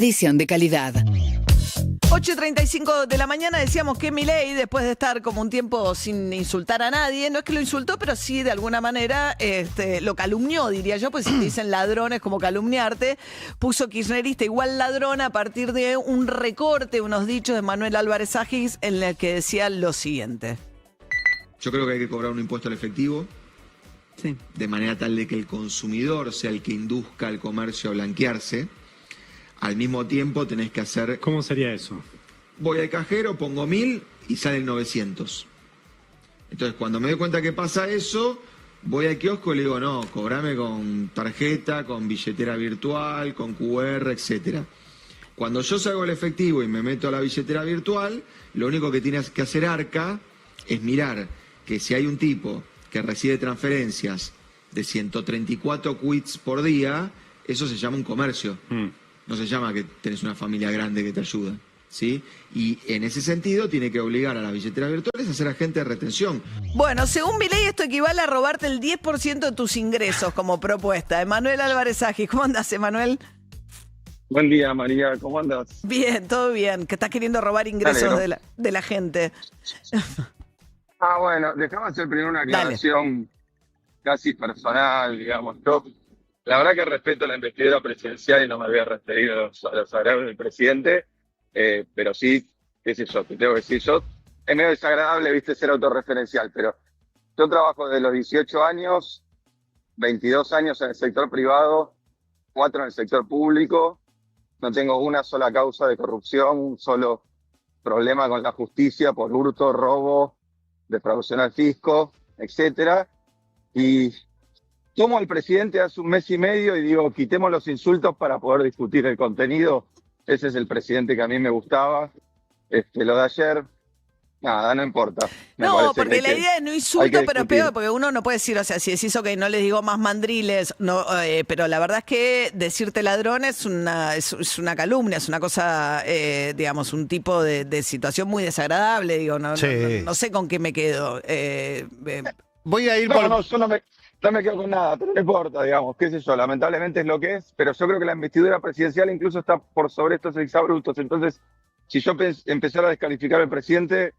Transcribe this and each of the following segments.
Edición de calidad. 8:35 de la mañana decíamos que Milei, después de estar como un tiempo sin insultar a nadie, no es que lo insultó, pero sí de alguna manera lo calumnió, diría yo, pues si te dicen ladrón es como calumniarte, puso kirchnerista igual ladrón a partir de un recorte, unos dichos de Manuel Álvarez Agis en el que decía lo siguiente. Yo creo que hay que cobrar un impuesto al efectivo, Sí. de manera tal de que el consumidor sea el que induzca al comercio a blanquearse. Al mismo tiempo tenés que hacer... ¿Cómo sería eso? Voy al cajero, pongo 1.000 y salen 900. Entonces, cuando me doy cuenta que pasa eso, voy al kiosco y le digo, no, cobrame con tarjeta, con billetera virtual, con QR, etcétera. Cuando yo salgo el efectivo y me meto a la billetera virtual, lo único que tiene que hacer Arca es mirar que si hay un tipo que recibe transferencias de 134 quits por día, eso se llama un comercio. No se llama que tenés una familia grande que te ayuda, ¿sí? Y en ese sentido tiene que obligar a las billeteras virtuales a ser agente de retención. Bueno, según Milei esto equivale a robarte el 10% de tus ingresos como propuesta. Emanuel Álvarez Agis, ¿cómo andás, Emanuel? Buen día, María, ¿cómo andas? Bien, todo bien, que estás queriendo robar ingresos de la gente. Bueno, déjame hacer primero una aclaración casi personal, digamos. Yo, la verdad que respeto la investidura presidencial y no me voy a referir a los agravios del presidente, pero sí, qué sé yo, te tengo que decir yo, es medio desagradable, viste, ser autorreferencial, pero yo trabajo desde los 18 años, 22 años en el sector privado, 4 en el sector público, no tengo una sola causa de corrupción, un solo problema con la justicia por hurto, robo, defraudación al fisco, etcétera. Y tomo al presidente hace un mes y medio y digo, quitemos los insultos para poder discutir el contenido. Ese es el presidente que a mí me gustaba. Lo de ayer, nada, no importa. No, porque la idea es no insulto, pero peor, porque uno no puede decir, o sea, si decís, ok, no les digo más mandriles, no, pero la verdad es que decirte ladrón es una calumnia, es una cosa, digamos, un tipo de situación muy desagradable, digo, no sé con qué me quedo. Voy a ir yo no me quedo con nada, pero no importa, digamos, qué sé yo, lamentablemente es lo que es, pero yo creo que la investidura presidencial incluso está por sobre estos exabruptos, entonces, si yo empezara a descalificar al presidente,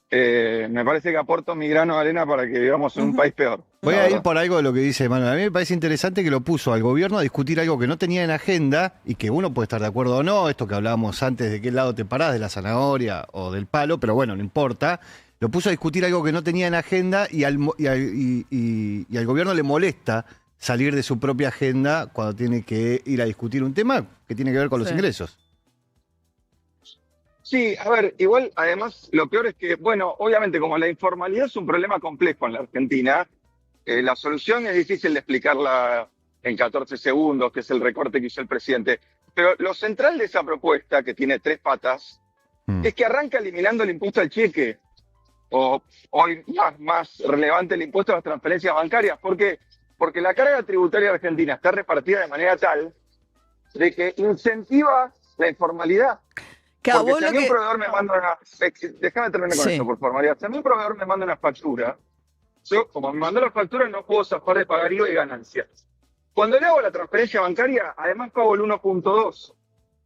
me parece que aporto mi grano de arena para que vivamos en un país peor. Voy a ir por algo de lo que dice Manuel. A mí me parece interesante que lo puso al gobierno a discutir algo que no tenía en agenda y que uno puede estar de acuerdo o no, esto que hablábamos antes de qué lado te parás, de la zanahoria o del palo, pero bueno, no importa. Lo puso a discutir algo que no tenía en agenda y al gobierno le molesta salir de su propia agenda cuando tiene que ir a discutir un tema que tiene que ver con los ingresos. Sí, a ver, igual, además, lo peor es que, bueno, obviamente, como la informalidad es un problema complejo en la Argentina, la solución es difícil de explicarla en 14 segundos, que es el recorte que hizo el presidente. Pero lo central de esa propuesta, que tiene 3 patas, es que arranca eliminando el impuesto al cheque, o hoy más relevante el impuesto a las transferencias bancarias. ¿Por qué? Porque la carga tributaria argentina está repartida de manera tal de que incentiva la informalidad. Porque si a mí un proveedor me manda una... Déjame terminar con esto, por favor, María. Si a mí un proveedor me manda una factura, yo, como me mandó la factura, no puedo zafar de pagar IVA y ganancias. Cuando le hago la transferencia bancaria, además pago el 1.2.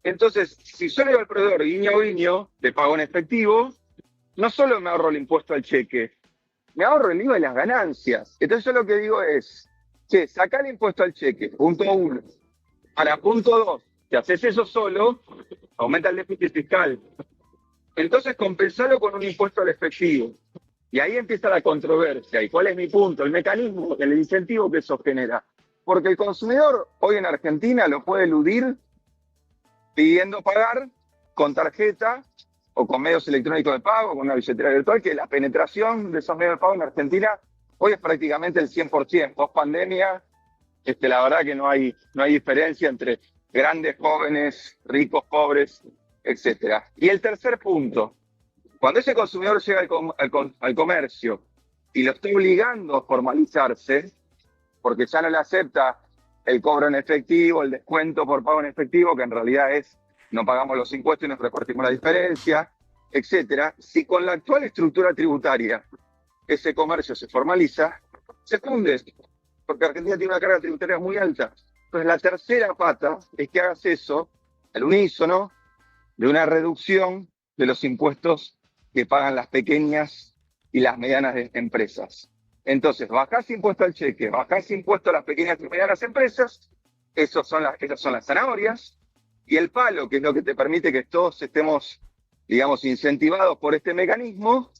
Entonces, si yo le digo al proveedor guiño, le pago en efectivo, no solo me ahorro el impuesto al cheque, me ahorro el IVA y las ganancias. Entonces yo lo que digo es, saca el impuesto al cheque, punto 1. Ahora, punto 2, si haces eso solo, aumenta el déficit fiscal. Entonces compensalo con un impuesto al efectivo. Y ahí empieza la controversia. ¿Y cuál es mi punto? El mecanismo, el incentivo que eso genera. Porque el consumidor hoy en Argentina lo puede eludir pidiendo pagar con tarjeta o con medios electrónicos de pago, con una billetera virtual, que la penetración de esos medios de pago en Argentina hoy es prácticamente el 100%. Post pandemia, la verdad que no hay diferencia entre grandes, jóvenes, ricos, pobres, etcétera. Y el tercer punto, cuando ese consumidor llega al comercio y lo está obligando a formalizarse, porque ya no le acepta el cobro en efectivo, el descuento por pago en efectivo, que en realidad es no pagamos los impuestos y nos repartimos la diferencia, etcétera. Si con la actual estructura tributaria ese comercio se formaliza, se funde, porque Argentina tiene una carga tributaria muy alta. Entonces la tercera pata es que hagas eso al unísono, de una reducción de los impuestos que pagan las pequeñas y las medianas empresas. Entonces, bajás impuesto al cheque, bajás impuesto a las pequeñas y medianas empresas, esas son las zanahorias, y el palo, que es lo que te permite que todos estemos, digamos, incentivados por este mecanismo,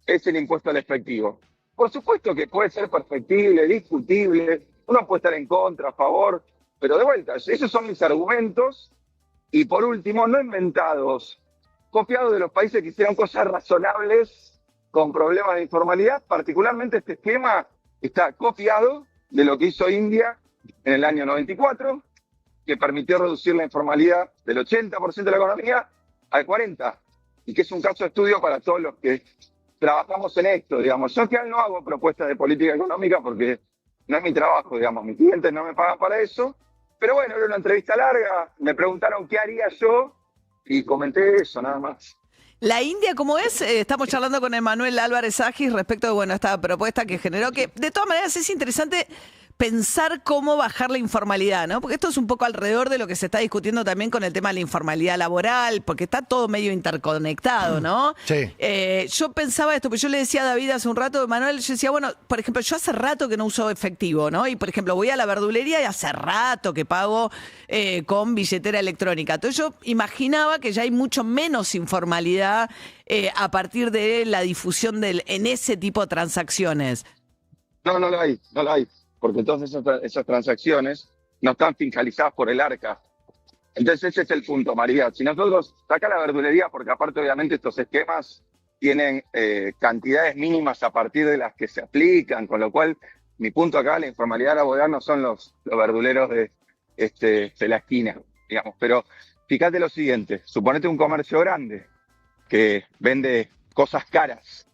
es el impuesto al efectivo. Por supuesto que puede ser perfectible, discutible, uno puede estar en contra, a favor, pero de vuelta, esos son mis argumentos, y por último, no inventados, copiados de los países que hicieron cosas razonables con problemas de informalidad. Particularmente este esquema está copiado de lo que hizo India en el año 94, que permitió reducir la informalidad del 80% de la economía al 40%, y que es un caso de estudio para todos los que trabajamos en esto, digamos. Yo que no hago propuestas de política económica porque no es mi trabajo, digamos, mis clientes no me pagan para eso, pero bueno, era una entrevista larga, me preguntaron qué haría yo y comenté eso, nada más. La India, ¿cómo es? Estamos charlando con Emanuel Álvarez Agis respecto de bueno, esta propuesta que generó, que de todas maneras es interesante pensar cómo bajar la informalidad, ¿no? Porque esto es un poco alrededor de lo que se está discutiendo también con el tema de la informalidad laboral, porque está todo medio interconectado, ¿no? Sí. Yo pensaba esto, porque yo le decía a David hace un rato, Emanuel, yo decía, bueno, por ejemplo, yo hace rato que no uso efectivo, ¿no? Y por ejemplo, voy a la verdulería y hace rato que pago con billetera electrónica. Entonces yo imaginaba que ya hay mucho menos informalidad a partir de la difusión en ese tipo de transacciones. No lo hay, porque todas esas transacciones no están fiscalizadas por el ARCA. Entonces ese es el punto, María. Si nosotros saca la verdulería, porque aparte obviamente estos esquemas tienen cantidades mínimas a partir de las que se aplican, con lo cual mi punto acá, la informalidad laboral no son los verduleros de la esquina, digamos. Pero fíjate lo siguiente, suponete un comercio grande que vende cosas caras.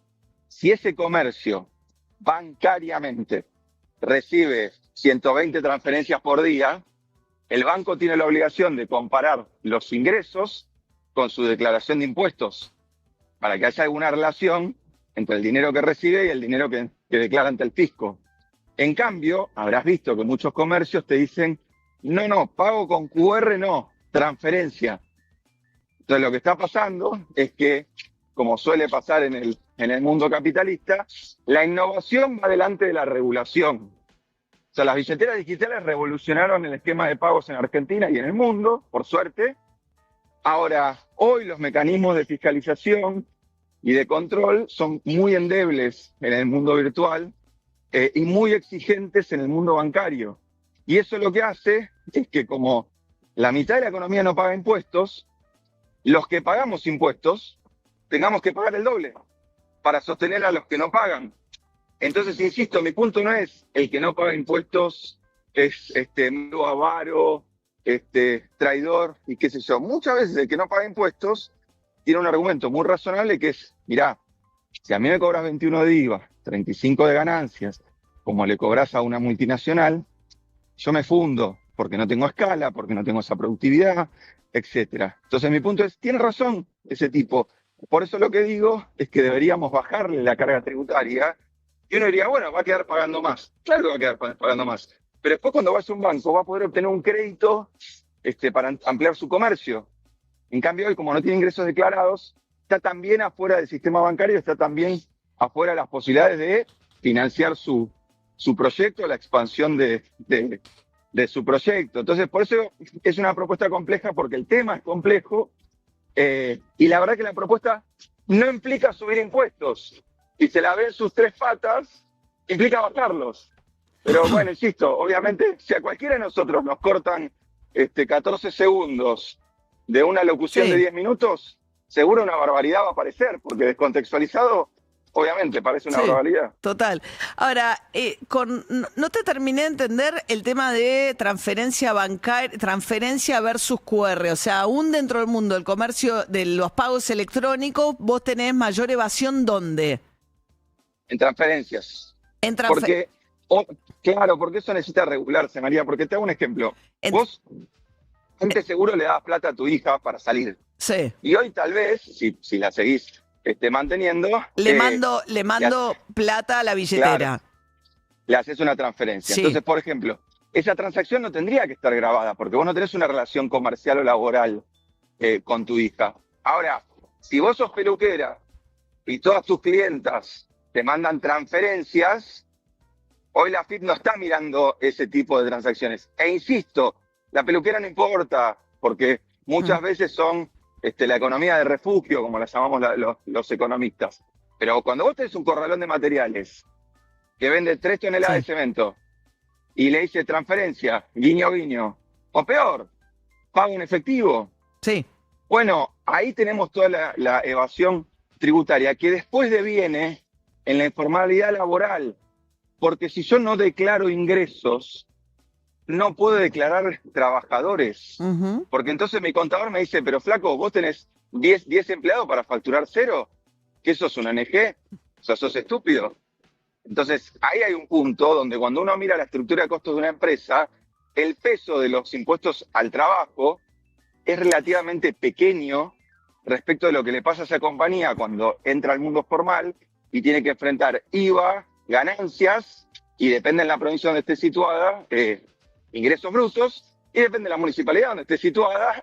Si ese comercio bancariamente recibe 120 transferencias por día, el banco tiene la obligación de comparar los ingresos con su declaración de impuestos para que haya alguna relación entre el dinero que recibe y el dinero que declara ante el fisco. En cambio, habrás visto que muchos comercios te dicen, no, pago con QR, no, transferencia. Entonces lo que está pasando es que, como suele pasar en el mundo capitalista, la innovación va delante de la regulación. O sea, las billeteras digitales revolucionaron el esquema de pagos en Argentina y en el mundo, por suerte. Ahora, hoy los mecanismos de fiscalización y de control son muy endebles en el mundo virtual y muy exigentes en el mundo bancario. Y eso lo que hace es que como la mitad de la economía no paga impuestos, los que pagamos impuestos tengamos que pagar el doble para sostener a los que no pagan. Entonces, insisto, mi punto no es el que no paga impuestos es medio avaro, traidor y qué sé yo. Muchas veces el que no paga impuestos tiene un argumento muy razonable que es, mirá, si a mí me cobras 21 de IVA, 35 de ganancias, como le cobras a una multinacional, yo me fundo porque no tengo escala, porque no tengo esa productividad, etcétera. Entonces mi punto es, tiene razón ese tipo. Por eso lo que digo es que deberíamos bajarle la carga tributaria y uno diría, bueno, va a quedar pagando más. Claro que va a quedar pagando más. Pero después cuando vas a un banco va a poder obtener un crédito para ampliar su comercio. En cambio hoy, como no tiene ingresos declarados, está también afuera del sistema bancario, está también afuera de las posibilidades de financiar su proyecto, la expansión de su proyecto. Entonces, por eso es una propuesta compleja, porque el tema es complejo y la verdad que la propuesta no implica subir impuestos. Si se la ve en sus tres patas, implica bajarlos. Pero bueno, insisto, obviamente, si a cualquiera de nosotros nos cortan 14 segundos de una locución de 10 minutos, seguro una barbaridad va a aparecer, porque descontextualizado, obviamente, parece una barbaridad. Total. Ahora, no te terminé de entender el tema de transferencia bancaria, transferencia versus QR. O sea, aún dentro del mundo del comercio de los pagos electrónicos, vos tenés mayor evasión, ¿dónde? En transferencias. Claro, porque eso necesita regularse, María, porque te hago un ejemplo. Vos antes seguro le dabas plata a tu hija para salir. Sí. Y hoy tal vez, si la seguís manteniendo... Le mando plata a la billetera. Claro, le haces una transferencia. Sí. Entonces, por ejemplo, esa transacción no tendría que estar grabada, porque vos no tenés una relación comercial o laboral con tu hija. Ahora, si vos sos peluquera y todas tus clientas te mandan transferencias, hoy la AFIP no está mirando ese tipo de transacciones. E insisto, la peluquera no importa, porque muchas veces son la economía de refugio, como la llamamos los economistas. Pero cuando vos tenés un corralón de materiales que vende 3 toneladas de cemento y le dice transferencia, guiño, guiño, o peor, pago en efectivo. Sí. Bueno, ahí tenemos toda la evasión tributaria, que después deviene en la informalidad laboral. Porque si yo no declaro ingresos, no puedo declarar trabajadores. Ujú. Porque entonces mi contador me dice, pero flaco, vos tenés 10 empleados para facturar 0, ¿qué sos, una ONG? O sea, sos estúpido. Entonces, ahí hay un punto donde cuando uno mira la estructura de costos de una empresa, el peso de los impuestos al trabajo es relativamente pequeño respecto de lo que le pasa a esa compañía cuando entra al mundo formal y tiene que enfrentar IVA, ganancias, y depende de la provincia donde esté situada, ingresos brutos, y depende de la municipalidad donde esté situada,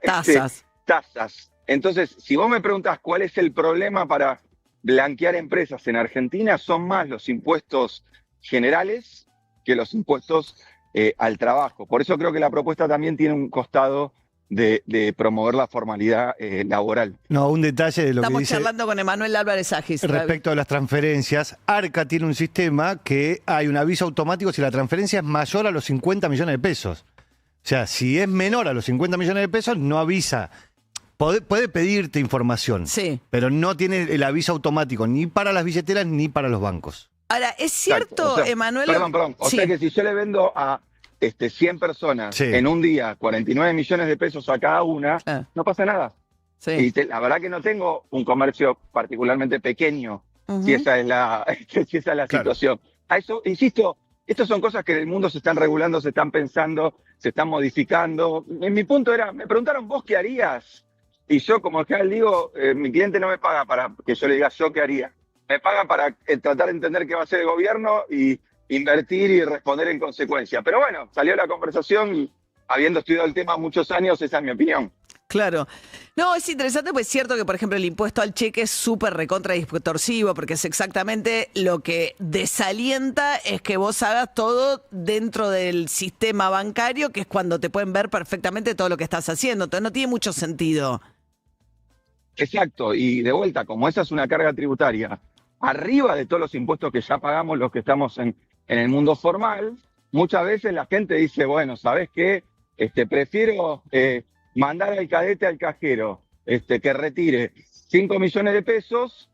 tasas. Entonces, si vos me preguntás cuál es el problema para blanquear empresas en Argentina, son más los impuestos generales que los impuestos al trabajo. Por eso creo que la propuesta también tiene un costado de promover la formalidad laboral. No, un detalle de lo Estamos que dice charlando con Emanuel Álvarez Agis. respecto a las transferencias. Arca tiene un sistema que hay un aviso automático si la transferencia es mayor a los 50 millones de pesos. O sea, si es menor a los 50 millones de pesos, no avisa. Puede pedirte información, Sí. pero no tiene el aviso automático ni para las billeteras ni para los bancos. Ahora, es cierto, Exacto. O sea, Emanuel. Perdón. O Sí. sea que si yo le vendo a 100 personas Sí. en un día 49 millones de pesos a cada una, Ah. no pasa nada. Sí. Y la verdad que no tengo un comercio particularmente pequeño, Ujú. si esa es la, si esa es la Claro. situación. A eso, insisto, estas son cosas que en el mundo se están regulando, se están pensando, se están modificando. En mi punto era, me preguntaron, ¿vos qué harías? Y yo, como en general digo, mi cliente no me paga para que yo le diga yo qué haría. Me paga para tratar de entender qué va a hacer el gobierno y invertir y responder en consecuencia. Pero bueno, salió la conversación y habiendo estudiado el tema muchos años, esa es mi opinión. Claro. No, es interesante, pues es cierto que, por ejemplo, el impuesto al cheque es súper recontra distorsivo, porque es exactamente lo que desalienta es que vos hagas todo dentro del sistema bancario, que es cuando te pueden ver perfectamente todo lo que estás haciendo. Entonces no tiene mucho sentido. Exacto, y de vuelta, como esa es una carga tributaria, arriba de todos los impuestos que ya pagamos los que estamos en el mundo formal, muchas veces la gente dice, bueno, ¿sabés qué? Prefiero mandar al cadete al cajero que retire 5 millones de pesos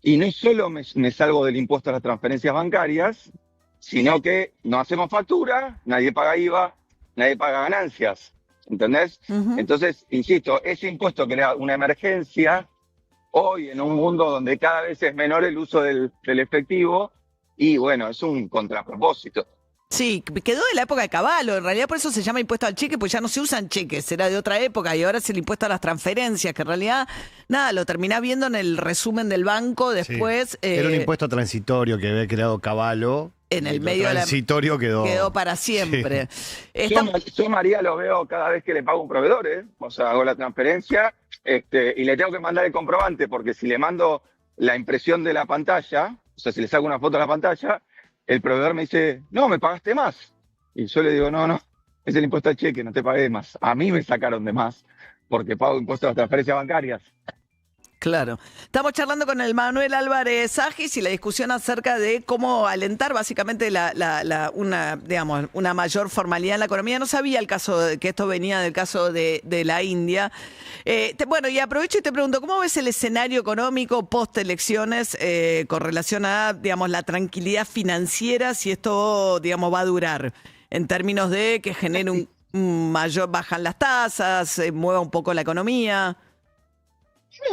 y no solo me salgo del impuesto a las transferencias bancarias, sino que no hacemos factura, nadie paga IVA, nadie paga ganancias. ¿Entendés? Ujú. Entonces, insisto, ese impuesto crea una emergencia hoy en un mundo donde cada vez es menor el uso del efectivo y bueno, es un contrapropósito. Sí, quedó de la época de Caballo. En realidad por eso se llama impuesto al cheque, pues ya no se usan cheques, era de otra época y ahora es el impuesto a las transferencias, que en realidad, nada, lo terminás viendo en el resumen del banco después. Sí. Era un impuesto transitorio que había creado Caballo. En el y lo medio de la- transitorio quedó para siempre. Yo, María, lo veo cada vez que le pago a un proveedor, o sea, hago la transferencia y le tengo que mandar el comprobante, porque si le mando la impresión de la pantalla, o sea, si le saco una foto a la pantalla, el proveedor me dice, no, me pagaste más. Y yo le digo, no, es el impuesto al cheque, no te pagué de más. A mí me sacaron de más, porque pago impuestos a las transferencias bancarias. Claro. Estamos charlando con el Manuel Álvarez Agis y la discusión acerca de cómo alentar básicamente una mayor formalidad en la economía. No sabía el caso que esto venía del caso de la India. Bueno, y aprovecho y te pregunto, ¿cómo ves el escenario económico post elecciones con relación a, digamos, la tranquilidad financiera, si esto, digamos, va a durar en términos de que genere un mayor, bajan las tasas, mueva un poco la economía?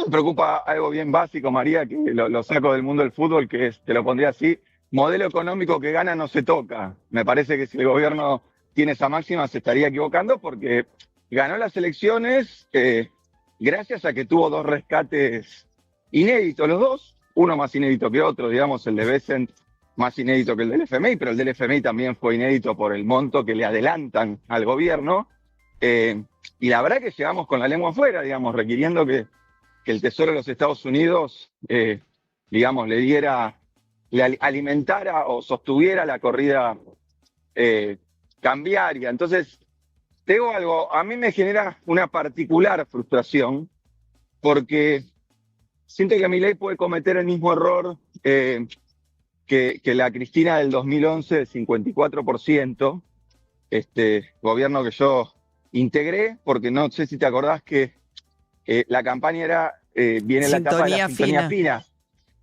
Me preocupa algo bien básico, María, que lo saco del mundo del fútbol, que es, te lo pondría así, modelo económico que gana no se toca. Me parece que si el gobierno tiene esa máxima se estaría equivocando porque ganó las elecciones gracias a que tuvo 2 rescates inéditos, los dos, uno más inédito que otro, digamos, el de Bessent más inédito que el del FMI, pero el del FMI también fue inédito por el monto que le adelantan al gobierno. y la verdad que llegamos con la lengua afuera, digamos, requiriendo que el Tesoro de los Estados Unidos, digamos, le alimentara o sostuviera la corrida cambiaria. Entonces, te digo algo, a mí me genera una particular frustración porque siento que Milei puede cometer el mismo error que la Cristina del 2011 del 54%, gobierno que yo integré, porque no sé si te acordás que la campaña era, viene la etapa de la sintonía fina.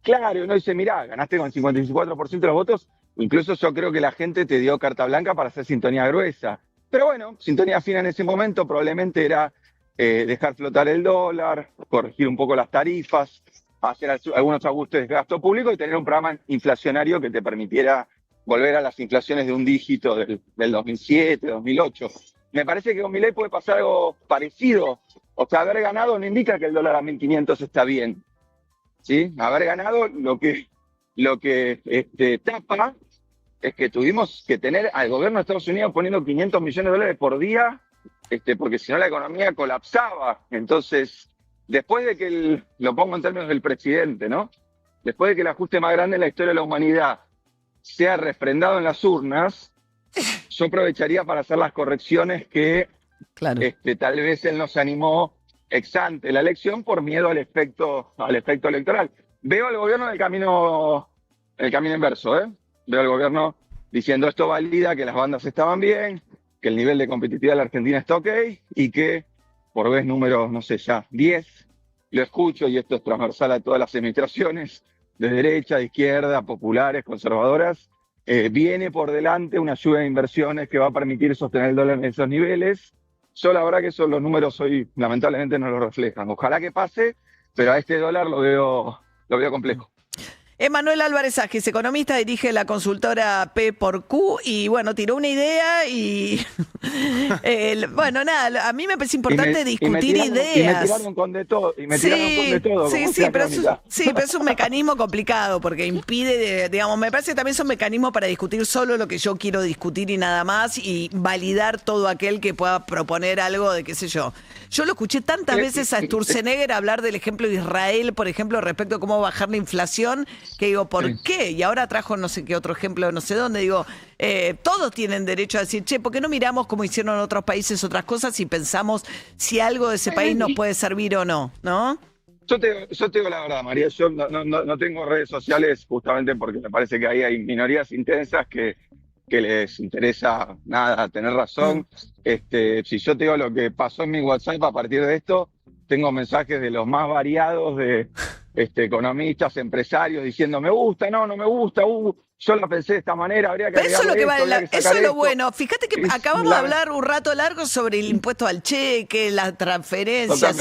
Claro, uno dice, mirá, ganaste con el 54% de los votos, incluso yo creo que la gente te dio carta blanca para hacer sintonía gruesa. Pero bueno, sintonía fina en ese momento probablemente era dejar flotar el dólar, corregir un poco las tarifas, hacer algunos ajustes de gasto público y tener un programa inflacionario que te permitiera volver a las inflaciones de un dígito del 2007, 2008. Me parece que con Milei puede pasar algo parecido. O sea, haber ganado no indica que el dólar a 1.500 está bien. ¿Sí? Haber ganado lo que tapa es que tuvimos que tener al gobierno de Estados Unidos poniendo 500 millones de dólares por día, porque si no la economía colapsaba. Entonces, después de que lo pongo en términos del presidente, ¿no? Después de que el ajuste más grande en la historia de la humanidad sea refrendado en las urnas, yo aprovecharía para hacer las correcciones que Claro. tal vez él nos animó ex ante la elección por miedo al efecto electoral. Veo al gobierno en el camino inverso, ¿eh? Veo al gobierno diciendo esto valida que las bandas estaban bien, que el nivel de competitividad de la Argentina está ok y que por vez número, no sé, ya 10, lo escucho y esto es transversal a todas las administraciones de derecha, de izquierda, populares, conservadoras, viene por delante una lluvia de inversiones que va a permitir sostener el dólar en esos niveles. Yo la verdad que esos los números hoy lamentablemente no lo reflejan. Ojalá que pase, pero a este dólar lo veo complejo. Emanuel Álvarez Agis, economista, dirige la consultora P por Q y bueno, tiró una idea y bueno, nada, a mí me parece importante discutir ideas. Y me tiraron con de todo. Sí, pero es un mecanismo complicado porque impide, digamos, me parece que también es un mecanismo para discutir solo lo que yo quiero discutir y nada más y validar todo aquel que pueda proponer algo de qué sé yo. Yo lo escuché tantas veces a Sturzenegger hablar del ejemplo de Israel, por ejemplo, respecto a cómo bajar la inflación, que digo, ¿por qué? Y ahora trajo no sé qué otro ejemplo, no sé dónde, digo, todos tienen derecho a decir, che, ¿por qué no miramos cómo hicieron en otros países otras cosas y pensamos si algo de ese país nos puede servir o no? ¿No? Yo te digo la verdad, María, yo no tengo redes sociales justamente porque me parece que ahí hay minorías intensas que les interesa nada, tener razón. Si yo te digo lo que pasó en mi WhatsApp a partir de esto, tengo mensajes de los más variados de economistas, empresarios diciendo me gusta, no me gusta, yo la pensé de esta manera, habría que eso es lo que vale, eso es lo bueno. Fíjate que acabamos de hablar un rato largo sobre el impuesto al cheque, las transferencias,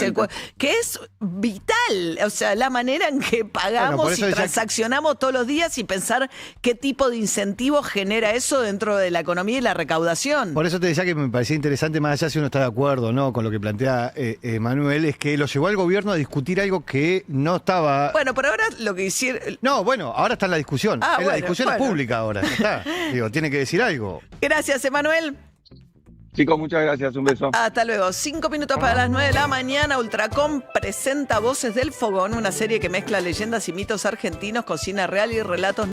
que es vital, o sea, la manera en que pagamos y transaccionamos todos los días y pensar qué tipo de incentivo genera eso dentro de la economía y la recaudación. Por eso te decía que me parecía interesante, más allá si uno está de acuerdo o no con lo que plantea Manuel, es que lo llevó al gobierno a discutir algo que no estaba... Bueno, por ahora lo que hicieron... No, bueno, ahora está en la discusión. La discusión es pública ahora, ya está. Digo, tiene que decir algo. Gracias, Emanuel. Chicos, muchas gracias, un beso. Hasta luego. 5 minutos para las 9 de la mañana. Ultracom presenta Voces del Fogón, una serie que mezcla leyendas y mitos argentinos, cocina real y relatos